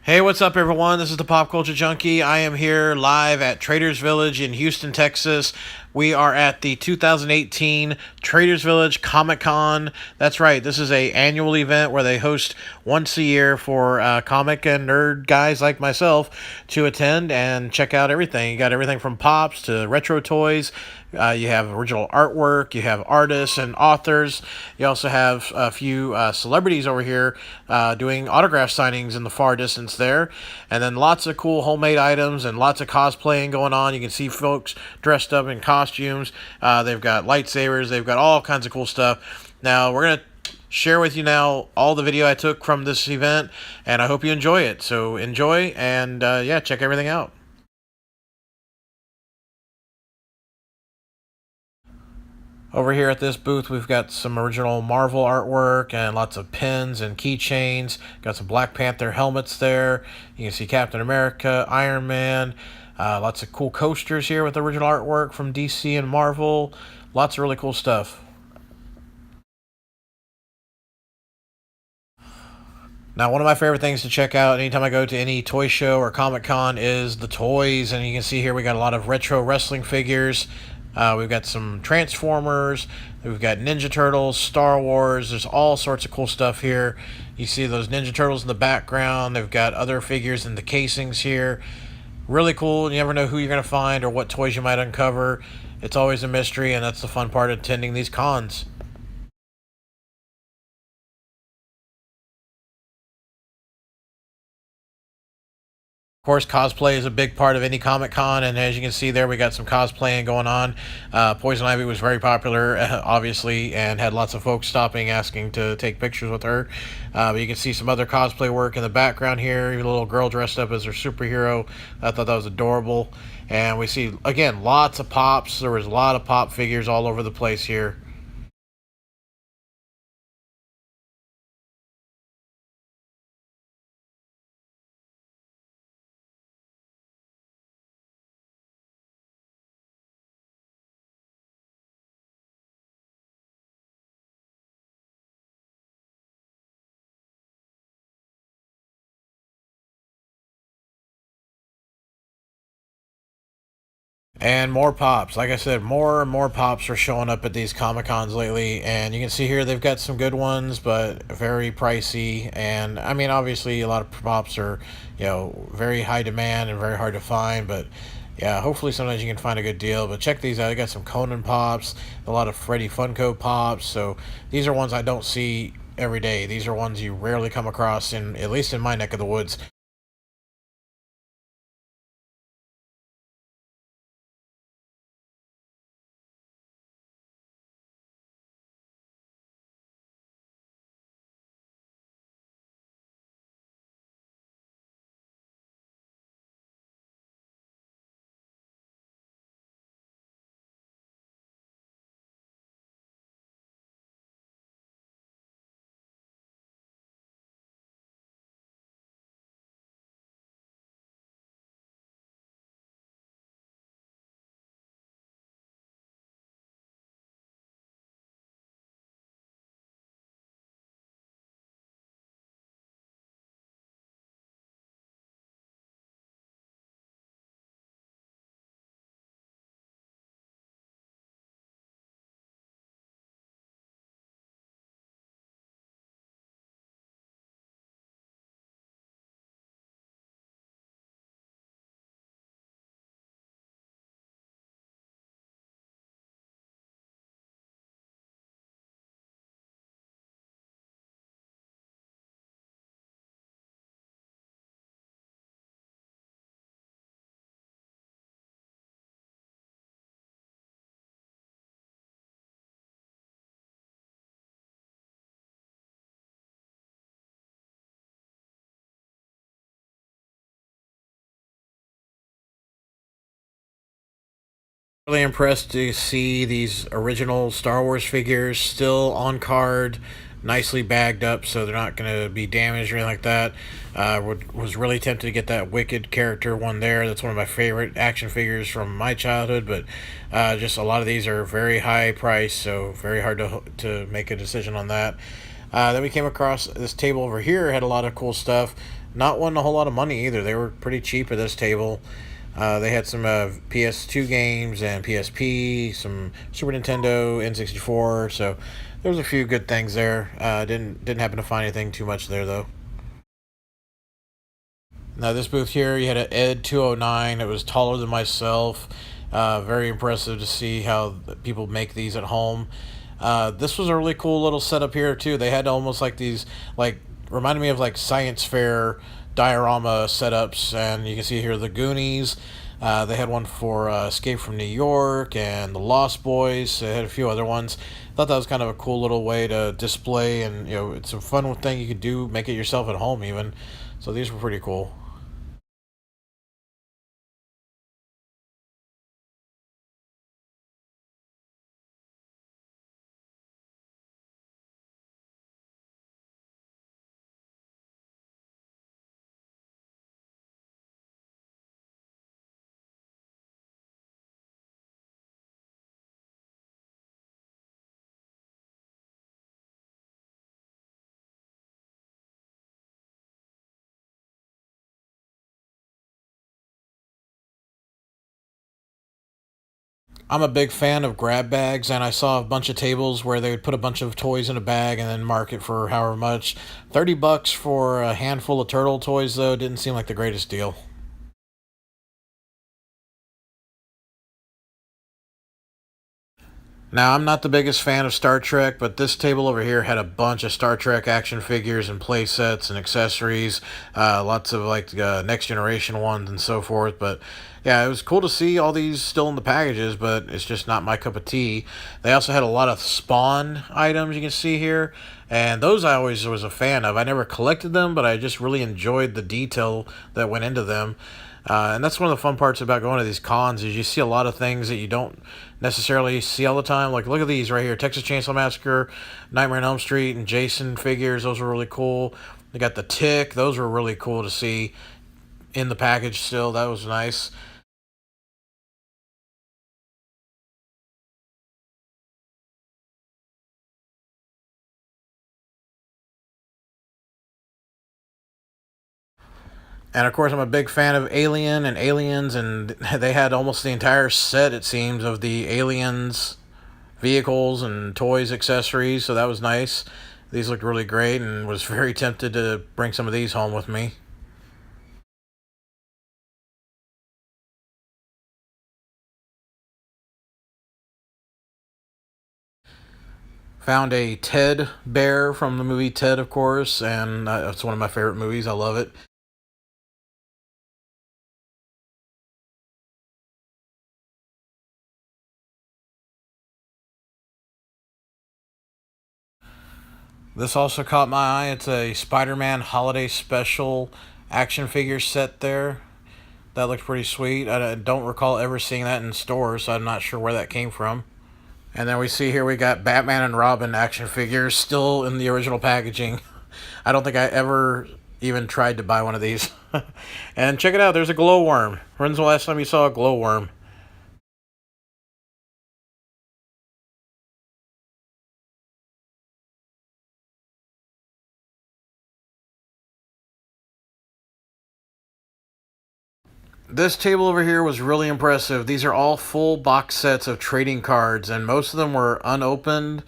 Hey, what's up, everyone? This is the Pop Culture Junkie. I am here live at Traders Village in Houston, Texas. We are at the 2018 Traders Village Comicon. That's right. This is a annual event where they host once a year for comic and nerd guys like myself to attend and check out everything. You got everything from pops to retro toys. You have original artwork. You have artists and authors. You also have a few celebrities over here doing autograph signings in the far distance there. And then lots of cool homemade items and lots of cosplaying going on. You can see folks dressed up in costumes. They've got lightsabers. They've got all kinds of cool stuff. Now, we're going to share with you now all the video I took from this event, and I hope you enjoy it. So enjoy, and yeah, check everything out. Over here at this booth, we've got some original Marvel artwork and lots of pins and keychains. Got some Black Panther helmets there. You can see Captain America, Iron Man. Lots of cool coasters here with original artwork from DC and Marvel. Lots of really cool stuff. Now, one of my favorite things to check out anytime I go to any toy show or Comic Con is the toys. And you can see here we got a lot of retro wrestling figures. We've got some Transformers. We've got Ninja Turtles, Star Wars. There's all sorts of cool stuff here. You see those Ninja Turtles in the background. They've got other figures in the casings here. Really cool. You never know who you're going to find or what toys you might uncover. It's always a mystery, and that's the fun part of attending these cons. Of course, cosplay is a big part of any Comic Con, and as you can see there, we got some cosplaying going on. Poison Ivy was very popular, obviously, and had lots of folks stopping asking to take pictures with her. But you can see some other cosplay work in the background here. A little girl dressed up as her superhero. I thought that was adorable. And we see, again, lots of pops. There was a lot of pop figures all over the place here. And more pops. Like I said, more and more pops are showing up at these Comic Cons lately. And you can see here they've got some good ones, but very pricey. And I mean, obviously, a lot of pops are, very high demand and very hard to find. But yeah, hopefully sometimes you can find a good deal. But check these out. I got some Conan pops, a lot of Freddy Funko pops. So these are ones I don't see every day. These are ones you rarely come across, in at least in my neck of the woods. Really impressed to see these original Star Wars figures still on card, nicely bagged up, so they're not going to be damaged or anything like that. Was really tempted to get that Wicked character one there. That's one of my favorite action figures from my childhood, but just a lot of these are very high price, so very hard to make a decision on that. Then we came across this table over here, had a lot of cool stuff. not wanting a whole lot of money either. They were pretty cheap at this table. They had some PS2 games and PSP, some Super Nintendo, N64. So there was a few good things there. Didn't happen to find anything too much there though. Now this booth here, you had an Ed 209. It was taller than myself. Very impressive to see how people make these at home. This was a really cool little setup here too. They had almost like these, like, reminded me of like science fair diorama setups, and you can see here the Goonies. They had one for Escape from New York and the Lost Boys. They had a few other ones. Thought that was kind of a cool little way to display, and it's a fun thing you could do, make it yourself at home even. So these were pretty cool. I'm a big fan of grab bags, and I saw a bunch of tables where they would put a bunch of toys in a bag and then mark it for however much. $30 for a handful of turtle toys, though, didn't seem like the greatest deal. Now, I'm not the biggest fan of Star Trek, but this table over here had a bunch of Star Trek action figures and play sets and accessories, lots of like Next Generation ones and so forth. But yeah, it was cool to see all these still in the packages, but it's just not my cup of tea. They also had a lot of Spawn items you can see here, and those I always was a fan of. I never collected them, but I just really enjoyed the detail that went into them. And that's one of the fun parts about going to these cons is you see a lot of things that you don't necessarily see all the time. Like look at these right here: Texas Chainsaw Massacre, Nightmare on Elm Street, and Jason figures. Those were really cool. They got the Tick. Those were really cool to see in the package. Still, that was nice. And of course, I'm a big fan of Alien and Aliens, and they had almost the entire set, it seems, of the Aliens vehicles and toys, accessories. So that was nice. These looked really great, and was very tempted to bring some of these home with me. Found a Ted bear from the movie Ted, of course, and it's one of my favorite movies. I love it. This also caught my eye. It's a Spider-Man Holiday Special action figure set there. That looked pretty sweet. I don't recall ever seeing that in stores, so I'm not sure where that came from. And then we see here we got Batman and Robin action figures still in the original packaging. I don't think I ever even tried to buy one of these. And check it out, there's a glowworm. When's the last time you saw a glowworm? This table over here was really impressive. These are all full box sets of trading cards, and most of them were unopened,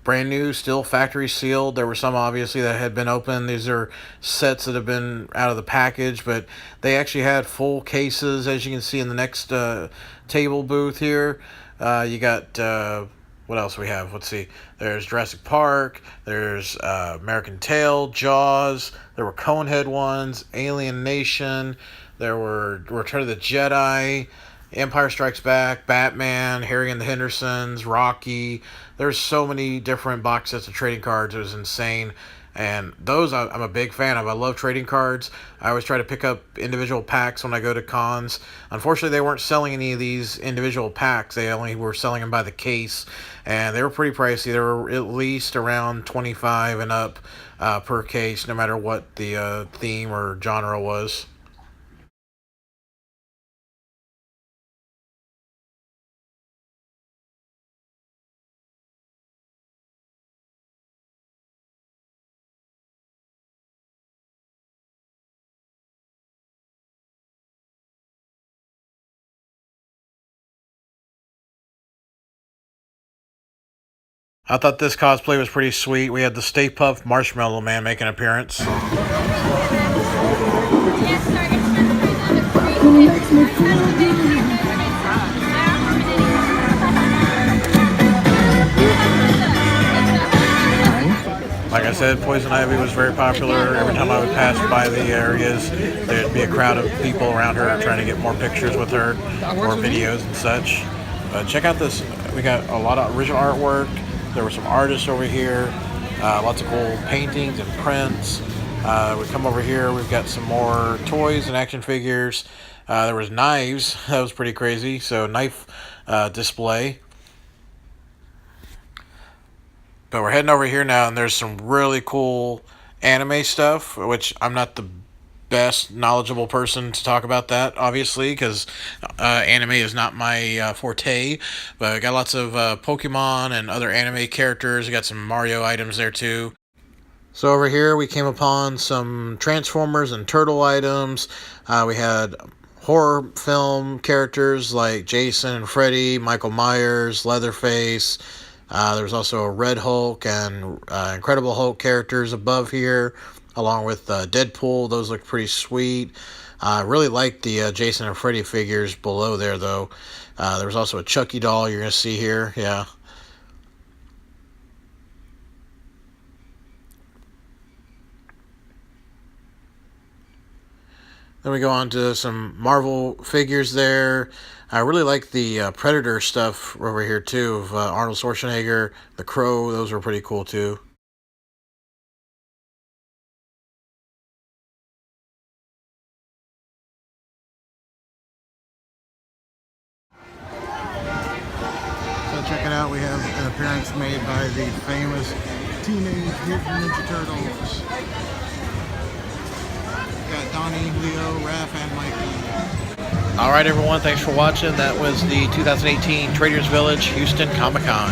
brand new, still factory sealed. There were some obviously that had been opened. These are sets that have been out of the package, but they actually had full cases, as you can see in the next table booth here. You got what else we have? Let's see. There's Jurassic Park. There's American Tail, Jaws. There were Conehead ones, Alien Nation. There were Return of the Jedi, Empire Strikes Back, Batman, Harry and the Hendersons, Rocky. There's so many different box sets of trading cards. It was insane. And those I'm a big fan of. I love trading cards. I always try to pick up individual packs when I go to cons. Unfortunately, they weren't selling any of these individual packs. They only were selling them by the case, and they were pretty pricey. They were at least around 25 and up per case, no matter what the theme or genre was. I thought this cosplay was pretty sweet. We had the Stay Puft Marshmallow Man make an appearance. Like I said, Poison Ivy was very popular. Every time I would pass by the areas, there'd be a crowd of people around her trying to get more pictures with her or videos and such. Check out this. We got a lot of original artwork. There were some artists over here. Lots of cool paintings and prints. We come over here. We've got some more toys and action figures. There was knives. That was pretty crazy. So knife display. But we're heading over here now, and there's some really cool anime stuff, which I'm not the best knowledgeable person to talk about that, obviously, because anime is not my forte. But I got lots of Pokemon and other anime characters. I got some Mario items there too. So over here we came upon some Transformers and Turtle items. We had horror film characters like Jason and Freddy, Michael Myers, Leatherface. There was also a Red Hulk and Incredible Hulk characters above here, along with Deadpool. Those look pretty sweet. I really like the Jason and Freddy figures below there, though. There was also a Chucky doll you're going to see here. Yeah. Then we go on to some Marvel figures there. I really like the Predator stuff over here too, of Arnold Schwarzenegger, the Crow. Those were pretty cool too. So check it out. We have an appearance made by the famous Teenage Mutant Ninja Turtles. Got Donnie, Leo, Raph, and Mikey. All right, everyone. Thanks for watching. That was the 2018 Traders Village Houston Comic Con.